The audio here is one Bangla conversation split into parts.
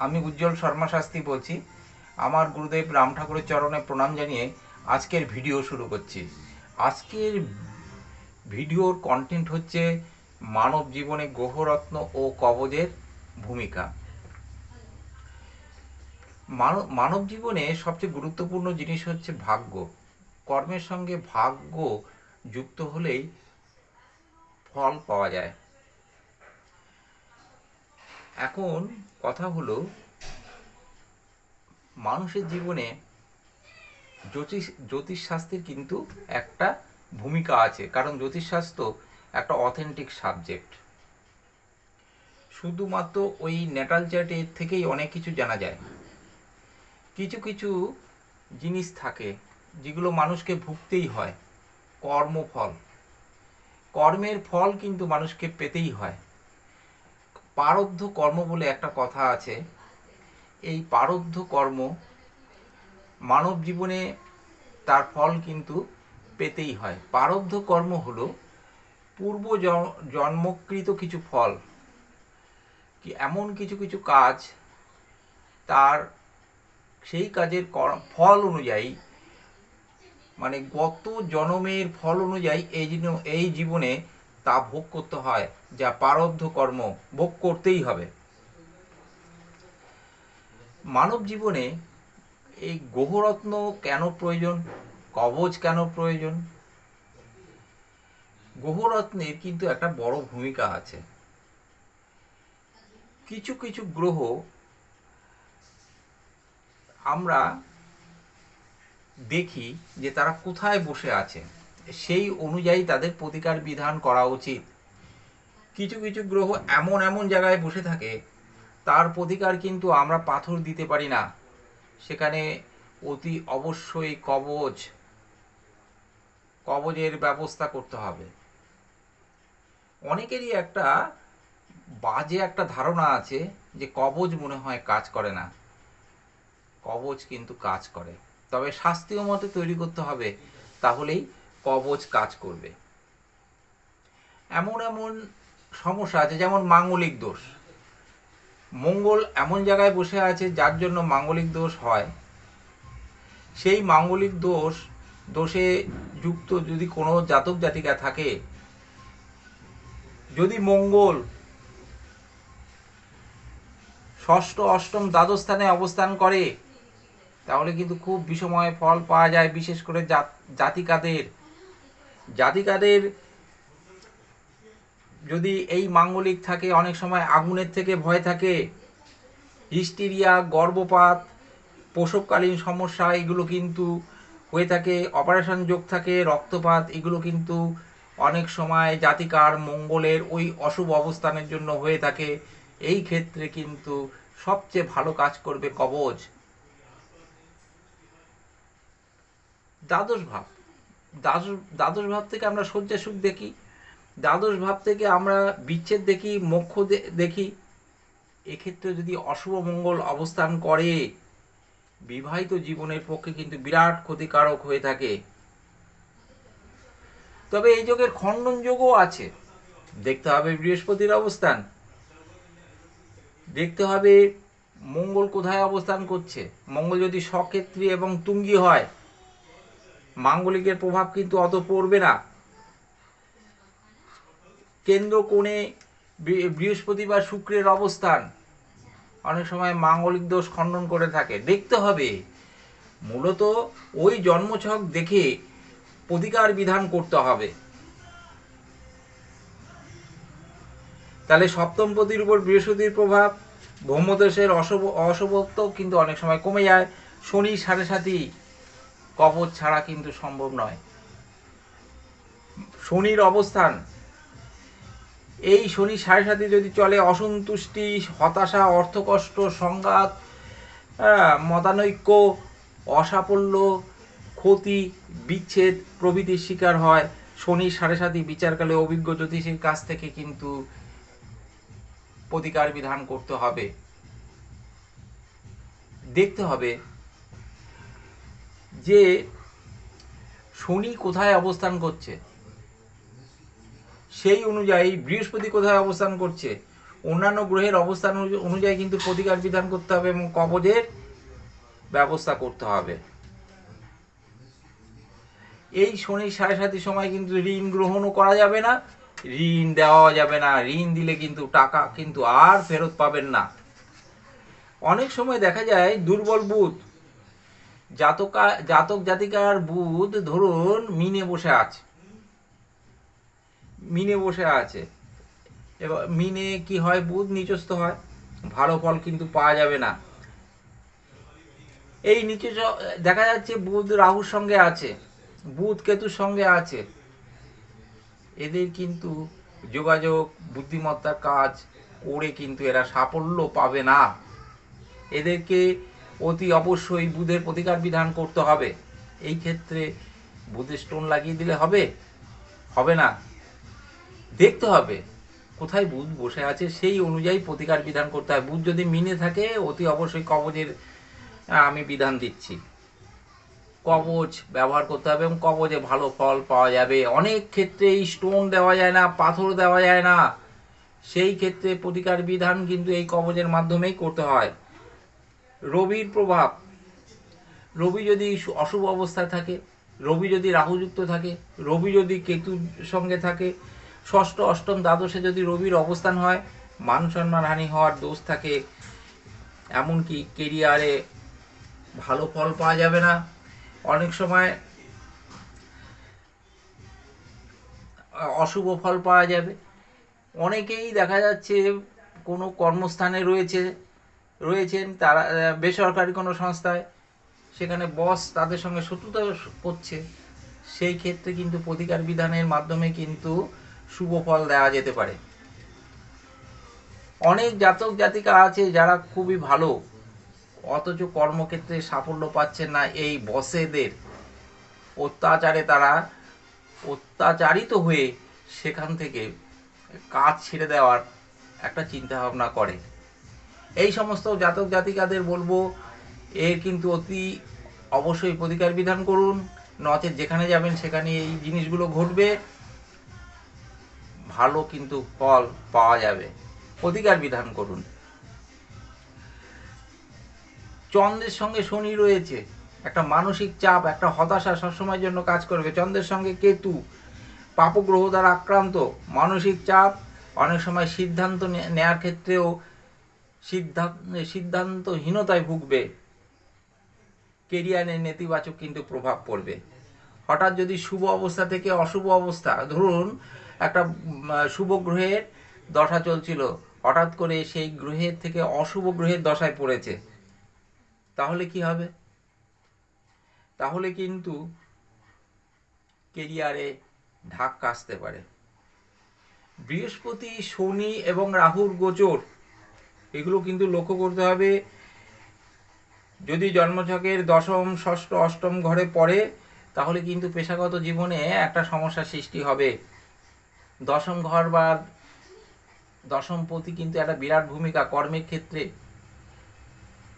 আমি উজ্জ্বল শর্মা শাস্ত্রী বলছি। আমার গুরুদেব রাম ঠাকুরের চরণে প্রণাম জানিয়ে আজকের ভিডিও শুরু করছি। আজকের ভিডিওর কন্টেন্ট হচ্ছে মানব জীবনে গ্রহরত্ন ও কবজের ভূমিকা। মানব জীবনে সবচেয়ে গুরুত্বপূর্ণ জিনিস হচ্ছে ভাগ্য। কর্মের সঙ্গে ভাগ্য যুক্ত হলেই ফল পাওয়া যায়। এখন কথা হলো, মানুষের জীবনে জ্যোতিষশাস্ত্রের কিন্তু একটা ভূমিকা আছে, কারণ জ্যোতিষশাস্ত্র একটা অথেন্টিক সাবজেক্ট। শুধুমাত্র ওই ন্যাটাল চার্টের থেকেই অনেক কিছু জানা যায়। কিছু কিছু জিনিস থাকে যেগুলো মানুষকে ভুগতেই হয়। কর্মফল, কর্মের ফল কিন্তু মানুষকে পেতেই হয়। প্রারব্ধ কর্ম বলে একটা কথা আছে। এই প্রারব্ধ কর্ম মানব জীবনে তার ফল কিন্তু পেতেই হয়। প্রারব্ধ কর্ম হলো পূর্ব জন্মকৃত কিছু ফল, কি এমন কিছু কিছু কাজ, তার সেই কাজের ফল অনুযায়ী, মানে গত জন্মের ফল অনুযায়ী এই জীবনে তা ভোগ করতে হয়, যা প্রারব্ধ কর্ম ভোগ করতেই হবে। মানব জীবনে এই গ্রহরত্ন কেন প্রয়োজন, কবচ কেন প্রয়োজন? গ্রহরত্নের কিন্তু একটা বড় ভূমিকা আছে। কিছু কিছু গ্রহ আমরা দেখি যে তারা কোথায় বসে আছে, সেই অনুযায়ী তাদের প্রতিকার বিধান করা উচিত। কিছু কিছু গ্রহ এমন এমন জায়গায় বসে থাকে, তার প্রতিকার কিন্তু আমরা পাথর দিতে পারি না। সেখানে অতি অবশ্যই কবজের ব্যবস্থা করতে হবে। অনেকেরই একটা বাজে একটা ধারণা আছে যে কবজ মনে হয় কাজ করে না। কবচ কিন্তু কাজ করে, তবে শাস্ত্রীয় মতে তৈরি করতে হবে, তাহলেই কবচ কাজ করবে। এমন এমন সমস্যা আছে, যেমন মাঙ্গলিক দোষ। মঙ্গল এমন জায়গায় বসে আছে যার জন্য মাঙ্গলিক দোষ হয়। সেই মাঙ্গলিক দোষে যুক্ত যদি কোনো জাতক জাতিকা থাকে, যদি মঙ্গল ষষ্ঠ অষ্টম দ্বাদশ স্থানে অবস্থান করে, তাহলে কিন্তু খুব বিষময় ফল পাওয়া যায়। বিশেষ করে জাতিকাদের যদি এই মাঙ্গলিক থাকে, অনেক সময় আগুনের থেকে ভয় থাকে, হিস্টিরিয়া, গর্ভপাত, প্রসবকালীন সমস্যা এগুলো কিন্তু হয়ে থাকে, অপারেশন যোগ থাকে, রক্তপাত এগুলো কিন্তু অনেক সময় জাতিকার মঙ্গলের ওই অশুভ অবস্থানের জন্য হয়ে থাকে। এই ক্ষেত্রে কিন্তু সবচেয়ে ভালো কাজ করবে কবচ। দ্বাদশ ভাব, দ্বাদশ ভাব থেকে আমরা শয্যা সুখ দেখি, দ্বাদশ ভাব থেকে আমরা বিচ্ছেদ দেখি, মোক্ষ দেখি। এক্ষেত্রে যদি অশুভ মঙ্গল অবস্থান করে, বিবাহিত জীবনের পক্ষে কিন্তু বিরাট ক্ষতিকারক হয়ে থাকে। তবে এই যোগের খণ্ডন যোগও আছে। দেখতে হবে বৃহস্পতির অবস্থান, দেখতে হবে মঙ্গল কোথায় অবস্থান করছে। মঙ্গল যদি স্বক্ষেত্রী এবং তুঙ্গী হয়, মাঙ্গলিকের প্রভাব কিন্তু অত পড়বে না। কেন্দ্র কোণে বৃহস্পতি বা শুক্রের অবস্থান অনেক সময় মাঙ্গলিক দোষ খণ্ডন করে থাকে। দেখতে হবে মূলত ওই জন্মছক দেখে প্রতিকার বিধান করতে হবে। তাহলে সপ্তমপতির উপর বৃহস্পতির প্রভাব, ব্রহ্মদেশের অশুভত্ব কিন্তু অনেক সময় কমে যায়। শনি সাড়ে সাথী, কবচ ছাড়া কিন্তু সম্ভব নয়। শনির অবস্থান, এই শনি সাড়ে সাথী যদি চলে, অসন্তুষ্টি, হতাশা, অর্থকষ্ট, সংঘাত, মতানৈক্য, অসাফল্য, ক্ষতি, বিচ্ছেদ প্রভৃতির শিকার হয়। শনি সাড়ে সাথী বিচারকালে অভিজ্ঞ জ্যোতিষীর কাছ থেকে কিন্তু প্রতিকার বিধান করতে হবে। দেখতে হবে যে শনি কোথায় অবস্থান করছে, সেই অনুযায়ী বৃহস্পতি কোথায় অবস্থান করছে, অন্যান্য গ্রহের অবস্থান অনুযায়ী কিন্তু প্রতিকার বিধান করতে হবে এবং কবজের ব্যবস্থা করতে হবে। এই শনির 7.5 সময় কিন্তু ঋণ গ্রহণও করা যাবে না, ঋণ দেওয়া যাবে না। ঋণ দিলে কিন্তু টাকা কিন্তু আর ফেরত পাবেন না। অনেক সময় দেখা যায় দুর্বল বুধ, জাতক জাতিকার বুধ ধরুন মিনে বসে আছে, এবার মিনে কি হয়, বুধ নিচস্থ হয়, ভালো ফল কিন্তু পাওয়া যাবে না। এই নিচে দেখা যাচ্ছে বুধ রাহুর সঙ্গে আছে, বুধ কেতুর সঙ্গে আছে, এদের কিন্তু যোগাযোগ বুদ্ধিমত্তার কাজ করে কিন্তু এরা সাফল্য পাবে না। এদেরকে অতি অবশ্যই বুধের প্রতিকার বিধান করতে হবে। এই ক্ষেত্রে বুধের স্টোন লাগিয়ে দিলে হবে না, দেখতে হবে কোথায় বুধ বসে আছে, সেই অনুযায়ী প্রতিকার বিধান করতে হয়। বুধ যদি মিনে থাকে অতি অবশ্যই কবজের আমি বিধান দিচ্ছি, কবচ ব্যবহার করতে হবে এবং কবচে ভালো ফল পাওয়া যাবে। অনেক ক্ষেত্রে স্টোন দেওয়া যায় না, পাথর দেওয়া যায় না, সেই ক্ষেত্রে প্রতিকার বিধান কিন্তু এই কবচের মাধ্যমেই করতে হয়। রবির প্রভাব, রবি যদি অশুভ অবস্থায় থাকে, রবি যদি রাহুযুক্ত থাকে, রবি যদি কেতুর সঙ্গে থাকে, ষষ্ঠ অষ্টম দ্বাদশে যদি রবির অবস্থান হয়, মান সম্মান হানি হওয়ার দোষ থাকে, এমনকি কেরিয়ারে ভালো ফল পাওয়া যাবে না। অনেক সময় অশুভ ফল পাওয়া যাবে। অনেকেই দেখা যাচ্ছে কোনো কর্মস্থানে রয়েছেন তারা বেসরকারি কোনো সংস্থায়, সেখানে বস তাদের সঙ্গে শত্রুতা করছে, সেই ক্ষেত্রে কিন্তু প্রতিকার বিধানের মাধ্যমে কিন্তু শুভ ফল দেওয়া যেতে পারে। অনেক জাতক জাতিকা আছে যারা খুবই ভালো, অথচ কর্মক্ষেত্রে সাফল্য পাচ্ছেন না। এই বসেদের অত্যাচারে তারা অত্যাচারিত হয়ে সেখান থেকে কাজ ছেড়ে দেওয়ার একটা চিন্তা ভাবনা করে। এই সমস্ত জাতক জাতিকাদের বলবো এর কিন্তু অতি অবশ্যই প্রতিকার বিধান করুন, নচেৎ যেখানে যাবেন সেখানে এই জিনিসগুলো ঘটবে, ভালো কিন্তু ফল পাওয়া যাবে। প্রতিকার বিধান করুন। চন্দ্রের সঙ্গে শনি রয়েছে, একটা মানসিক চাপ, একটা হতাশা সবসময়ের জন্য কাজ করবে। চন্দ্রের সঙ্গে কেতু পাপগ্রহ দ্বারা আক্রান্ত, মানসিক চাপ, অনেক সময় সিদ্ধান্ত নেওয়ার ক্ষেত্রেও সিদ্ধান্তহীনতায় ভুগবে, কেরিয়ারে নেতিবাচক কিন্তু প্রভাব পড়বে। হঠাৎ যদি শুভ অবস্থা থেকে অশুভ অবস্থা, ধরুন একটা শুভ গ্রহের দশা চলছিল, হঠাৎ করে সেই গ্রহের থেকে অশুভ গ্রহের দশায় পড়েছে, তাহলে কি হবে? তাহলে কিন্তু কেরিয়ারে ধাক্কা আসতে পারে। বৃহস্পতি, শনি এবং রাহুর গোচর, এগুলো কিন্তু লক্ষ্য করতে হবে। যদি জন্মছকের দশম, ষষ্ঠ, অষ্টম ঘরে পড়ে, তাহলে কিন্তু পেশাগত জীবনে একটা সমস্যার সৃষ্টি হবে। দশম ঘর বা দশমপতি কিন্তু একটা বিরাট ভূমিকা কর্মের ক্ষেত্রে।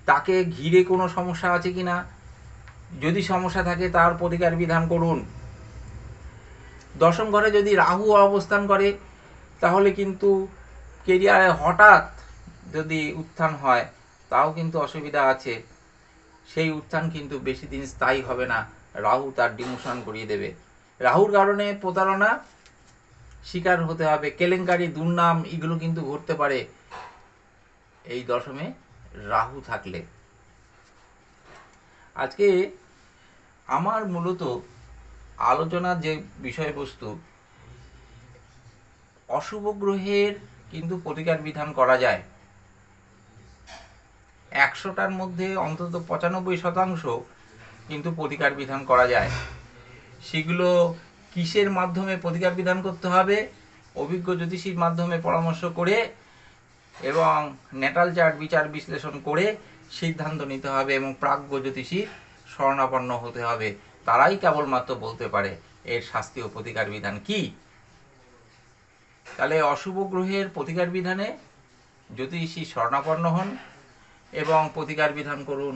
তাকে ঘিরে কোনো সমস্যা আছে কিনা, যদি সমস্যা থাকে তার প্রতিকার বিধান করুন। দশম ঘরে যদি রাহু অবস্থান করে, তাহলে কিন্তু কেরিয়ারে হঠাৎ যদি উত্থান হয়, তাও কিন্তু অসুবিধা আছে। সেই উত্থান কিন্তু বেশি দিন স্থায়ী হবে না, রাহু তার ডিমোশন করিয়ে দেবে। রাহুর কারণে প্রতারণা শিকার হতে হবে, কেলেঙ্কারি, দুর্নাম, এগুলো কিন্তু ঘটতে পারে এই দশমে রাহু থাকলে। আজকে আমার মূলত আলোচনার যে বিষয়বস্তু, অশুভ গ্রহের কিন্তু প্রতিকার বিধান করা যায়। 100টার মধ্যে অন্তত 95% কিন্তু প্রতিকার বিধান করা যায়। সেগুলো কিসের মাধ্যমে প্রতিকার বিধান করতে হবে? অভিজ্ঞ জ্যোতিষীর মাধ্যমে পরামর্শ করে এবং ন্যাটাল চার্ট বিচার বিশ্লেষণ করে সিদ্ধান্ত নিতে হবে এবং প্রাজ্ঞ জ্যোতিষীর শরণাপন্ন হতে হবে। তারাই কেবলমাত্র বলতে পারে এর শাস্ত্রীয় প্রতিকার বিধান কি। তাহলে অশুভ গ্রহের প্রতিকার বিধানে জ্যোতিষী শরণাপন্ন হন এবং প্রতিকার বিধান করুন,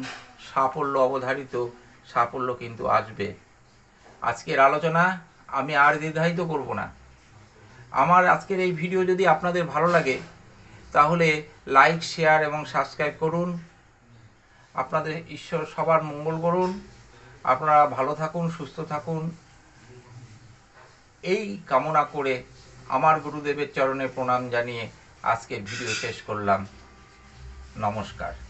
সাফল্য অবধারিত, সাফল্য কিন্তু আসবে। আজকের আলোচনা আমি আর দীর্ঘায়িত করব না। আমার আজকের এই ভিডিও যদি আপনাদের ভালো লাগে, তাহলে লাইক, শেয়ার এবং সাবস্ক্রাইব করুন। আপনাদের ঈশ্বর সবার মঙ্গল করুন। আপনারা ভালো থাকুন, সুস্থ থাকুন, এই কামনা করে আমার গুরুদেবের চরণে প্রণাম জানিয়ে আজকের ভিডিও শেষ করলাম। নমস্কার।